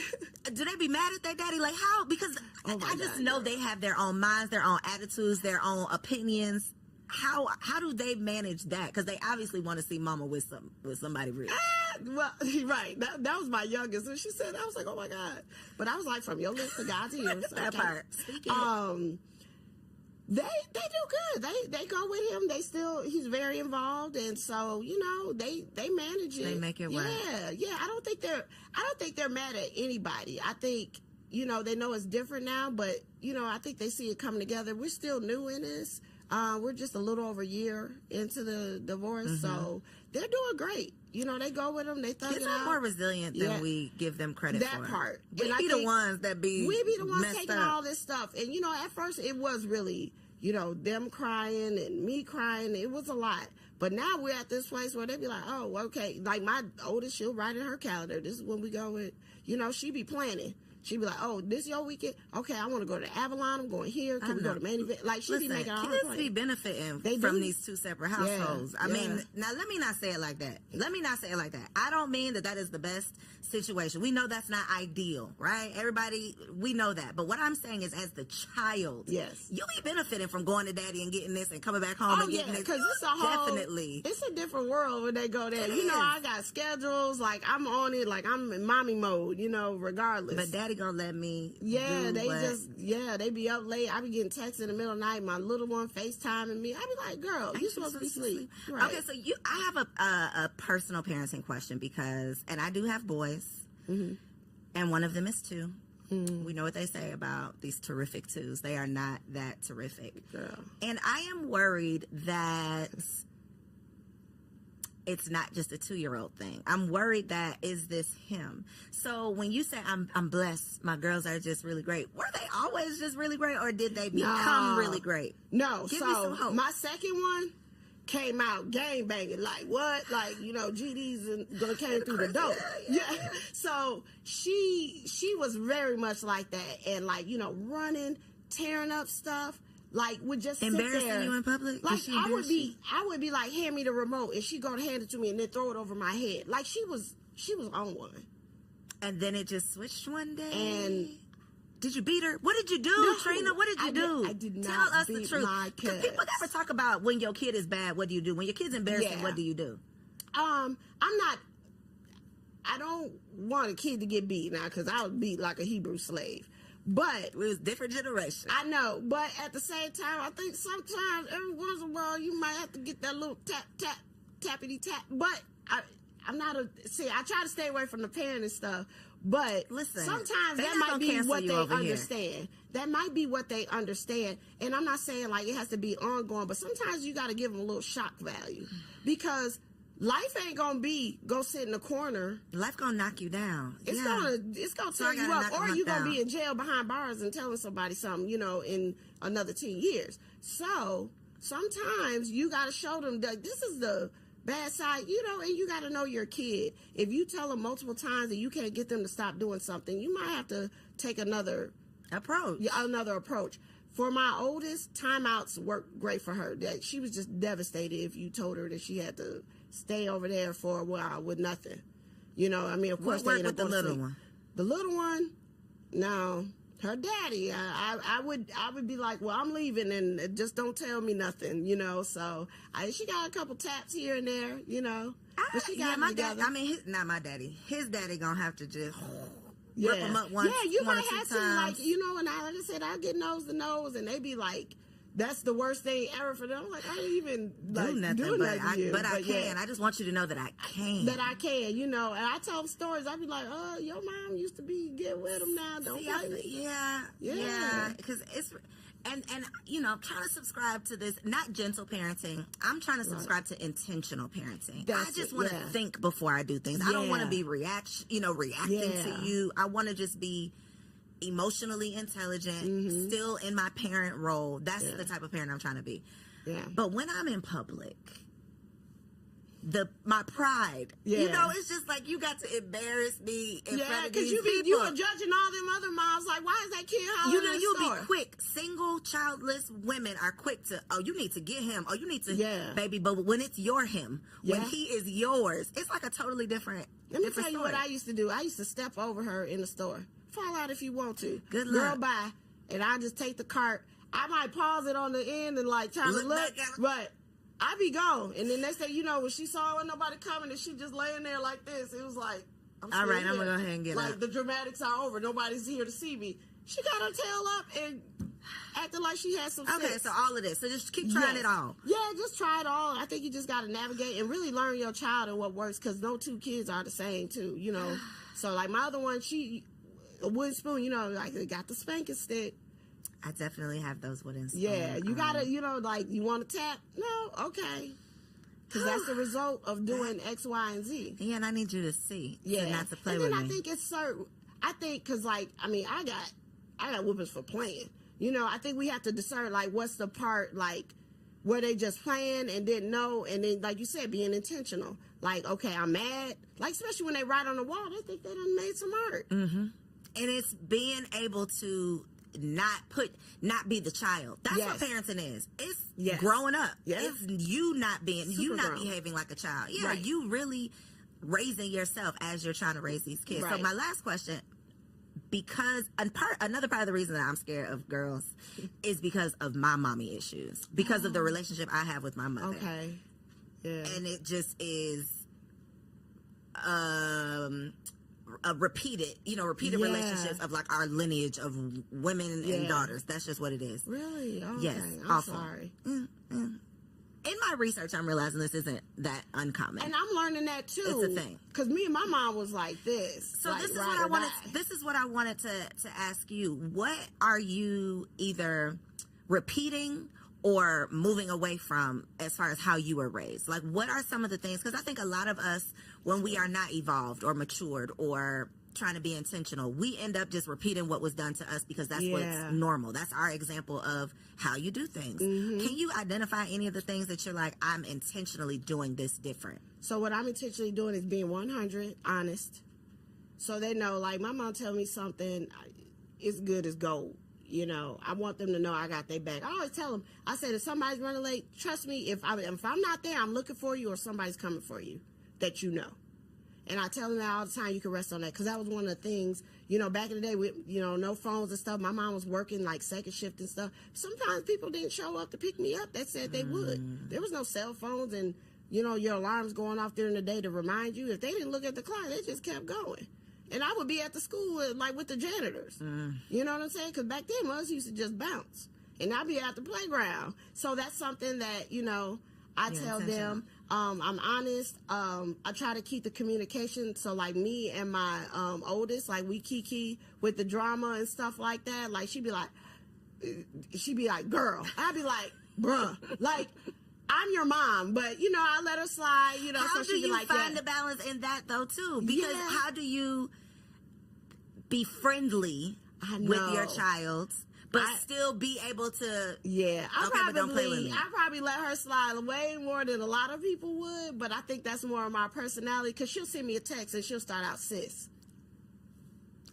S1: Do they be mad at their daddy? Like, how? Because I just know they have their own minds, their own attitudes, their own opinions. How do they manage that? Because they obviously want to see mama with somebody rich.
S2: Well, right. That was my youngest. And she said, I was like, oh my God. But I was like, from your lips to God's ears.
S1: That part.
S2: They do good. They go with him. He's very involved, and so, you know, they manage it.
S1: They make it work.
S2: Yeah. I don't think they're mad at anybody. I think, you know, they know it's different now, but, you know, I think they see it coming together. We're still new in this. We're just a little over a year into the divorce, so they're doing great. You know, they go with them, they thug it out.
S1: Kids are more resilient than we give them credit for.
S2: That part.
S1: We be the ones that be
S2: We be the ones
S1: messed
S2: taking
S1: up.
S2: all this stuff. And, you know, at first it was really, you know, them crying and me crying. It was a lot. But now we're at this place where they be like, oh, okay. Like my oldest, she'll write in her calendar, this is when we go with, you know, she be planning. She'd be like, oh, this your weekend? Okay, I want to go to Avalon. I'm going here. Can we go to Main Event? Like, she be making all her plans.
S1: Kids be benefiting from these two separate households. I mean, now let me not say it like that. I don't mean that is the best situation. We know that's not ideal, right? Everybody, we know that. But what I'm saying is, as the child,
S2: yes,
S1: you be benefiting from going to daddy and getting this and coming back home and getting this.
S2: Because it's a whole,
S1: definitely.
S2: It's a different world when they go there. You know, I got schedules. Like, I'm on it. Like, I'm in mommy mode, you know, regardless.
S1: But daddy gonna let me
S2: they be up late. I be getting texts in the middle of the night. My little one FaceTiming me. I be like, girl, you supposed to be asleep. Right.
S1: Okay, so I have a personal parenting question, because, and I do have boys, and one of them is 2. We know what they say about these terrific twos. They are not that terrific.
S2: Girl.
S1: And I am worried that it's not just a 2-year-old thing. I'm worried that, is this him? So when you say I'm blessed, my girls are just really great, were they always just really great, or did they become really great?
S2: No.
S1: Give me some hope.
S2: My second one came out gang banging, like what? Like, you know, GD's gonna came through the door. Yeah. So she was very much like that, and like, you know, running, tearing up stuff. Like, would just
S1: embarrassing
S2: sit there.
S1: You in public?
S2: Like, I would be like, hand me the remote, and she'd go to hand it to me and then throw it over my head. Like, she was on one.
S1: And then it just switched one day.
S2: And
S1: did you beat her? What did you do, Trina? What did you do?
S2: I did not
S1: Tell us
S2: beat
S1: the truth.
S2: my kids.
S1: Because people never talk about when your kid is bad, what do you do? When your kid's embarrassing, what do you do?
S2: I don't want a kid to get beat now, because I was beat like a Hebrew slave. But
S1: it was different generation.
S2: I know, but at the same time, I think sometimes every once in a while you might have to get that little tappity tap. But I'm not I try to stay away from the parent and stuff. But
S1: listen,
S2: sometimes that might be what they understand. That might be what they understand. And I'm not saying like it has to be ongoing, but sometimes you got to give them a little shock value, because life ain't gonna go sit in the corner.
S1: Life gonna knock you down.
S2: It's gonna tear you up, or you gonna be in jail behind bars and telling somebody something, you know, in another 10 years. So sometimes you gotta show them that this is the bad side, you know, and you gotta know your kid. If you tell them multiple times that you can't get them to stop doing something, you might have to take another approach. For my oldest, timeouts worked great for her. That she was just devastated if you told her that she had to stay over there for a while with nothing. You know, I mean, of course,
S1: what worked with the little one?
S2: The little one, no, her daddy. I would be like, well, I'm leaving, and just don't tell me nothing, you know. So she got a couple taps here and there, you know. But she got
S1: my daddy. I mean, not my daddy. His daddy gonna have to just rip him up once.
S2: Yeah, you might have to, like, you know. And like I said, I get nose to nose, and they be like, that's the worst thing ever for them. Like, I didn't even do nothing,
S1: but I can. I just want you to know that I can.
S2: That I can, you know. And I tell them stories. I be like, oh, your mom used to get with them now. Don't play.
S1: Yeah. Because it's, and you know, trying to subscribe to this, not gentle parenting. I'm trying to subscribe to intentional parenting. I just want to think before I do things. I don't want to be reacting to you. I want to just be emotionally intelligent, still in my parent role. That's the type of parent I'm trying to be. Yeah. But when I'm in public, my pride, you know, it's just like you got to embarrass me in front of these people.
S2: You are judging all them other moms. Like, why is that kid hollering?
S1: You know, you'll be quick. Single, childless women are quick to, you need to get him. You need to, baby. But when it's your him, when he is yours, it's like a totally different.
S2: Let me tell you what I used to do. I used to step over her in the store. Fall out if you want to.
S1: Good luck.
S2: Girl, bye. And I just take the cart. I might pause it on the end and like try to look, but I be gone. And then next thing you know, when she saw when nobody coming and she just laying there like this, it was like,
S1: all right, I'm gonna go ahead and get
S2: like
S1: up.
S2: The dramatics are over. Nobody's here to see me. She got her tail up and acting like she had some sense.
S1: Okay, so all of this. So just keep trying it all.
S2: Yeah, just try it all. I think you just got to navigate and really learn your child and what works, because no two kids are the same too, you know. So like my other one, a wooden spoon, you know, like they got the spanking stick.
S1: I definitely have those wooden spoons.
S2: Yeah, you gotta, you know, like, you want to tap? No, okay. Because that's the result of doing X, Y, and Z.
S1: Yeah, and I need you to see. Yeah. So not to play with me.
S2: And then I think it's certain, because, like, I mean, I got whoopings for playing. You know, I think we have to discern, like, what's the part, like, where they just playing and didn't know, and then, like you said, being intentional. Like, okay, I'm mad. Like, especially when they write on the wall, they think they done made some art.
S1: Mm-hmm. And it's being able to not be the child. That's what parenting is. It's growing up. It's you not behaving like a child. Yeah, you really raising yourself as you're trying to raise these kids. So my last question, because another part of the reason that I'm scared of girls is because of my mommy issues, because of the relationship I have with my mother.
S2: Okay. Yeah.
S1: And it just is repeated relationships of like our lineage of women and daughters. That's just what it is.
S2: Really? Okay.
S1: Yes.
S2: I'm sorry.
S1: in my research, I'm realizing this isn't that uncommon.
S2: And I'm learning that too.
S1: It's a thing.
S2: Because me and my mom was like this.
S1: So
S2: like,
S1: this is what I wanted to ask you. What are you either repeating or moving away from as far as how you were raised? Like, what are some of the things? Because I think a lot of us, when we are not evolved or matured or trying to be intentional, we end up just repeating what was done to us because that's what's normal. That's our example of how you do things. Can you identify any of the things that you're like, I'm intentionally doing this different?
S2: So what I'm intentionally doing is being 100 honest. So they know, like, my mom tell me something, it's good as gold. You know, I want them to know I got their back. I always tell them, I said, if somebody's running late, trust me, if I'm not there, I'm looking for you or somebody's coming for you that you know. And I tell them that all the time, you can rest on that. Because that was one of the things, you know, back in the day, with, you know, no phones and stuff. My mom was working like second shift and stuff. Sometimes people didn't show up to pick me up. They said they would. There was no cell phones and, you know, your alarms going off during the day to remind you. If they didn't look at the clock, they just kept going. And I would be at the school with the janitors. You know what I'm saying? Because back then, us used to just bounce. And I'd be at the playground. So that's something that, you know, I tell them. I'm honest. I try to keep the communication. So, like, me and my oldest, like, we kiki with the drama and stuff like that. Like, she'd be like, girl. I'd be like, bruh. Like, I'm your mom, but, you know, I let her slide, you know.
S1: How
S2: so she'd
S1: do you
S2: be like,
S1: find the balance in that, though, too? Because how do you be friendly with your child, but still be able to...
S2: Yeah,
S1: but don't play with me.
S2: I probably let her slide way more than a lot of people would, but I think that's more of my personality, because she'll send me a text and she'll start out, sis.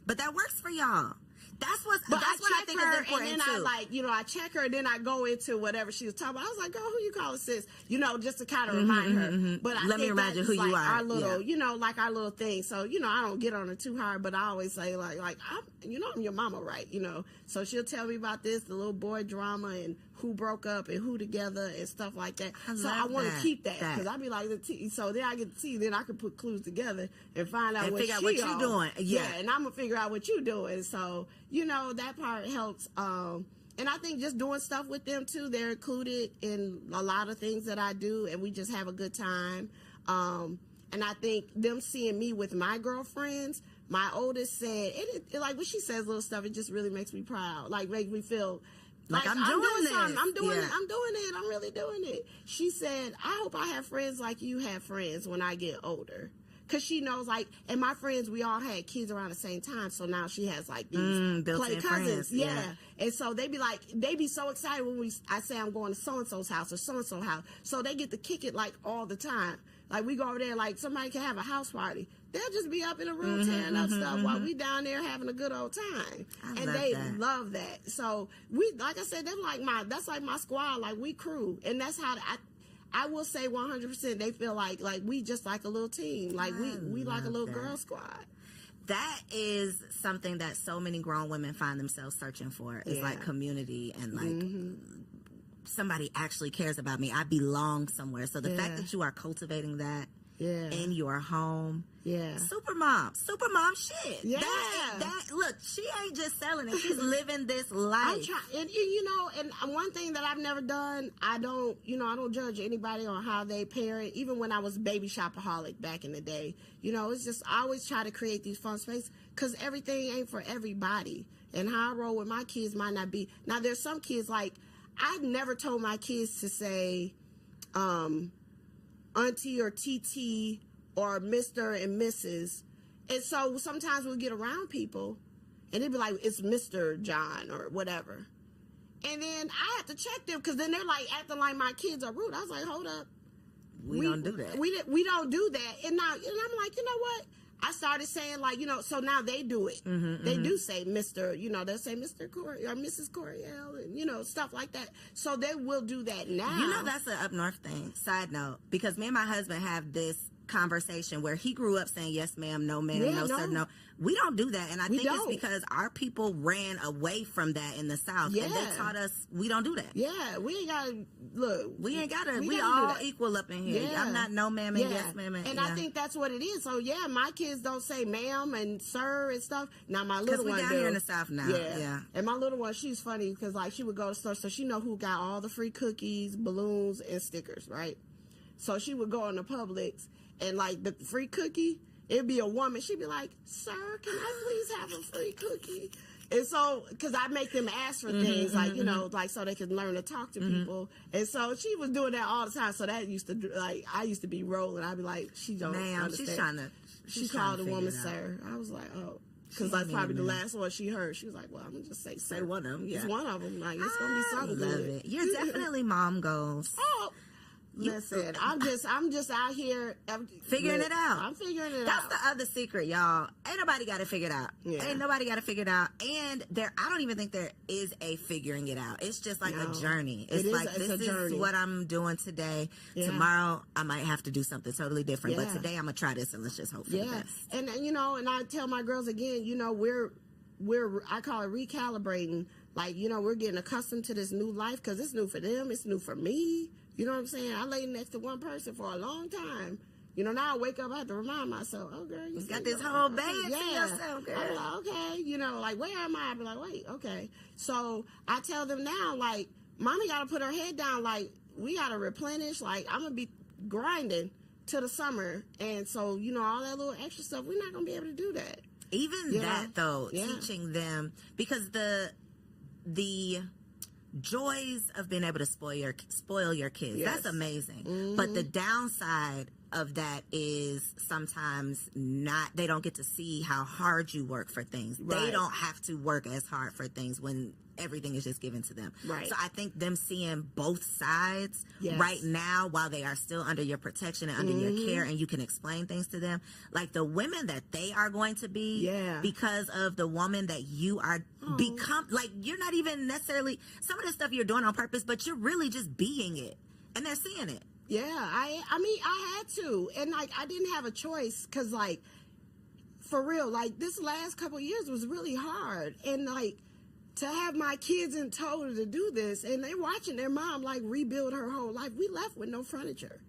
S1: But that works for y'all. That's what I think is important,
S2: and then
S1: too.
S2: I check her, and then I go into whatever she was talking about. I was like, girl, who you calling sis? You know, just to kind of remind her. But
S1: Let me remind you who you are.
S2: Our little, you know, like our little thing. So, you know, I don't get on her too hard, but I always say, I'm your mama, right? You know, so she'll tell me about this, the little boy drama, and who broke up and who together and stuff like that. I want to keep that, because I be like, so then I get to see, then I can put clues together and find out what you're doing. Yeah, and I'm going to figure out what you're doing. So, you know, that part helps. And I think just doing stuff with them, too, they're included in a lot of things that I do, and we just have a good time. And I think them seeing me with my girlfriends, my oldest said, like when she says little stuff, it just really makes me proud. Like, makes me feel like I'm doing this. I'm doing it. I'm really doing it. She said, I hope I have friends like you have friends when I get older. Because she knows, like, and my friends, we all had kids around the same time. So now she has, like, these play cousins. Yeah. And so they be so excited when I say I'm going to so-and-so's house or so-and-so house. So they get to kick it, like, all the time. Like, we go over there, like, somebody can have a house party. They'll just be up in a room tearing up stuff while we down there having a good old time. And they love that. So, like I said, that's like my squad. Like, we crew. And that's how I will say 100% they feel like we just like a little team. Like, we like a little girl squad.
S1: That is something that so many grown women find themselves searching for. Is like community and like somebody actually cares about me. I belong somewhere. So the fact that you are cultivating that in your home.
S2: Yeah.
S1: Super mom shit. Yeah. That look, she ain't just selling it. She's living this life.
S2: And you know, and one thing that I've never done, I don't judge anybody on how they parent. Even when I was baby shopaholic back in the day, you know, it's just, I always try to create these fun spaces because everything ain't for everybody. And how I roll with my kids might not be. Now, there's some kids, like, I've never told my kids to say, auntie or TT or Mr. and Mrs. And so sometimes we'll get around people and they'll be like, it's Mr. John or whatever. And then I have to check them because then they're like acting like my kids are rude. I was like, hold up.
S1: We don't do that.
S2: We don't do that. And I'm like, you know what? I started saying, like, you know, so now they do it. They do say Mr., you know, they'll say Mr. Corey or Mrs. Coriel and, you know, stuff like that. So they will do that now.
S1: You know, that's an up north thing. Side note, because me and my husband have this conversation where he grew up saying yes ma'am, no ma'am, no sir, no. We don't do that, and I think it's because our people ran away from that in the South, and they taught us we don't do that.
S2: Yeah, we ain't gotta look.
S1: We ain't gotta. We all equal up in here. Yeah. I'm not no ma'am and yes ma'am. And
S2: I think that's what it is. So yeah, my kids don't say ma'am and sir and stuff. Now my little one
S1: down here in the South now. Yeah.
S2: And my little one, she's funny because like she would go to the store, so she know who got all the free cookies, balloons, and stickers, right? So she would go in the Publix and like the free cookie. It'd be a woman. She'd be like, sir, can I please have a free cookie? And so, because I make them ask for things, like, you know, like so they can learn to talk to people. And so she was doing that all the time. So that used to, like, I used to be rolling. I'd be like, she don't understand.
S1: She's trying to.
S2: She called the woman sir. I was like, oh. Because like probably the last one she heard, she was like, well, I'm going to just say
S1: one of them. Yeah.
S2: It's one of them. Like, it's going to be something
S1: love
S2: good.
S1: It. You're definitely mom goals.
S2: Oh. Listen, I'm just out here
S1: figuring it out.
S2: I'm figuring it out.
S1: That's the other secret, y'all. Ain't nobody got it figured out. Yeah. Ain't nobody got it figured out. And I don't even think there is a figuring it out. It's just like a journey. It's like this is what I'm doing today. Yeah. Tomorrow I might have to do something totally different. But today I'm gonna try this and let's just hope for the best.
S2: And you know, and I tell my girls again, you know, we're I call it recalibrating. Like, you know, we're getting accustomed to this new life because it's new for them. It's new for me. You know what I'm saying? I lay next to one person for a long time. You know, now I wake up, I have to remind myself, oh, girl, you
S1: got this whole bag to yourself, girl.
S2: I'm like, okay. You know, like, where am I? I be like, wait, okay. So I tell them now, like, mommy got to put her head down. Like, we got to replenish. Like, I'm going to be grinding to the summer. And so, you know, all that little extra stuff, we're not going to be able to do that.
S1: Even that, though, teaching them, because the joys of being able to spoil your kids, that's amazing. But the downside of that is sometimes they don't get to see how hard you work for things. Right. They don't have to work as hard for things when everything is just given to them. Right. So I think them seeing both sides right now while they are still under your protection and under your care, and you can explain things to them, like the women that they are going to be because of the woman that you are become. Like, you're not even necessarily some of the stuff you're doing on purpose, but you're really just being it, and they're seeing it.
S2: Yeah, I mean, I had to, and like I didn't have a choice because, like, for real, like this last couple of years was really hard, and like to have my kids in tow to do this, and they're watching their mom like rebuild her whole life. We left with no furniture.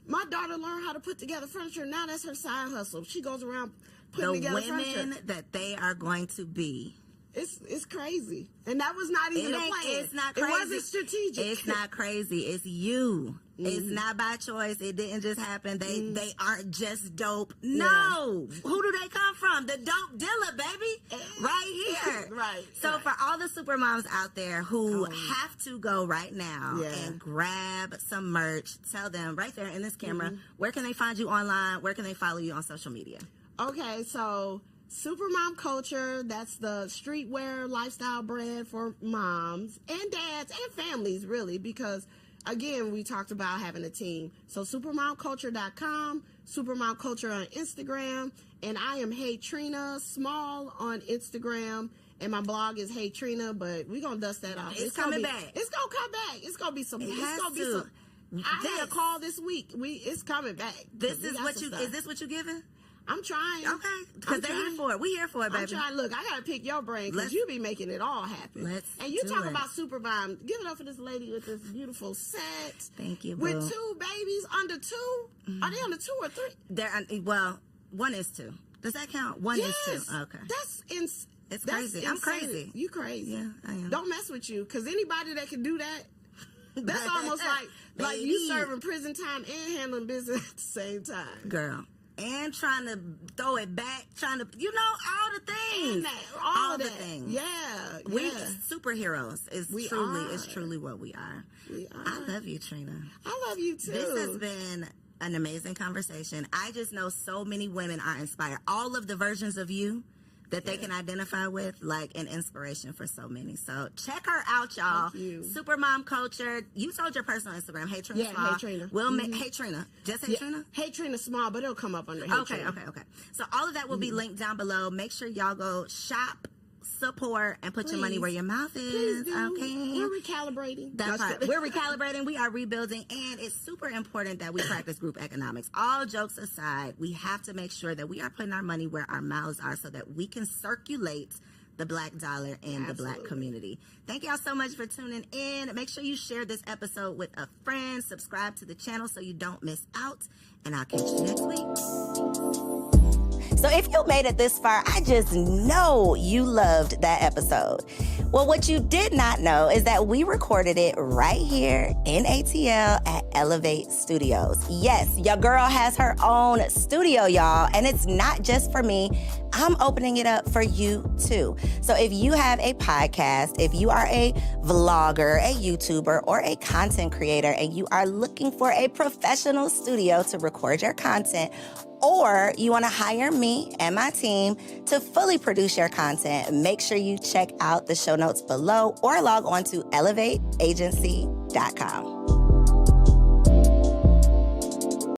S2: My daughter learned how to put together furniture. Now that's her side hustle. She goes around putting together furniture. The women that
S1: they are going to be.
S2: It's crazy, and that was not even a plan.
S1: It's not crazy.
S2: It wasn't strategic.
S1: It's not crazy. It's you. It's not by choice. It didn't just happen. They aren't just dope. No. Who do they come from? The dope dealer, baby. Right here.
S2: Right.
S1: So for all the super moms out there who have to go right now and grab some merch, tell them right there in this camera, where can they find you online? Where can they follow you on social media?
S2: Okay, so Supermom Culture, that's the streetwear lifestyle brand for moms and dads and families, really, because again, we talked about having a team. So supermomculture.com, Supermom Culture on Instagram, and I am Hey Trina Small on Instagram, and my blog is Hey Trina, but we're going to dust that off.
S1: It's coming back.
S2: It's going to come back. It's going to be some. I had a call this week. It's coming back.
S1: Is this what you giving?
S2: I'm trying.
S1: Okay. Because they're here for it. We here for it, baby.
S2: I'm trying. Look, I got to pick your brain because you be making it all happen. And you talk about Supermom. Give it up for this lady with this beautiful set.
S1: Thank you, boo.
S2: With 2 babies under 2. Are they under 2 or 3?
S1: Well, 1 is 2. Does that count? 1 is 2. Okay. It's crazy. I'm crazy.
S2: You crazy.
S1: Yeah, I am.
S2: Don't mess with you, because anybody that can do that, that's almost like you serving prison time and handling business at the same time.
S1: Girl. And trying to throw it back, all the things. All the things.
S2: Yeah.
S1: We superheroes is truly what we are. I love you, Trina.
S2: I love you too.
S1: This has been an amazing conversation. I just know so many women are inspired. All of the versions of you that they can identify with, like an inspiration for so many. So check her out, y'all.
S2: Thank you.
S1: Supermom Culture. You told your personal Instagram, Hey Trina Small.
S2: Hey Trina.
S1: Hey Trina. Just Hey Trina?
S2: Hey Trina Small, but it'll come up under Hey Trina.
S1: Okay. So all of that will be linked down below. Make sure y'all go shop support and put your money where your mouth is. Okay.
S2: We're recalibrating.
S1: That part. We're recalibrating. We are rebuilding. And it's super important that we practice group economics. All jokes aside, we have to make sure that we are putting our money where our mouths are so that we can circulate the Black dollar in the Black community. Thank y'all so much for tuning in. Make sure you share this episode with a friend. Subscribe to the channel so you don't miss out. And I'll catch you next week. So if you made it this far, I just know you loved that episode. Well, what you did not know is that we recorded it right here in ATL at Elevate Studios. Yes, your girl has her own studio, y'all, and it's not just for me. I'm opening it up for you too. So if you have a podcast, if you are a vlogger, a YouTuber, or a content creator, and you are looking for a professional studio to record your content, or you want to hire me and my team to fully produce your content, make sure you check out the show notes below or log on to elevateagency.com.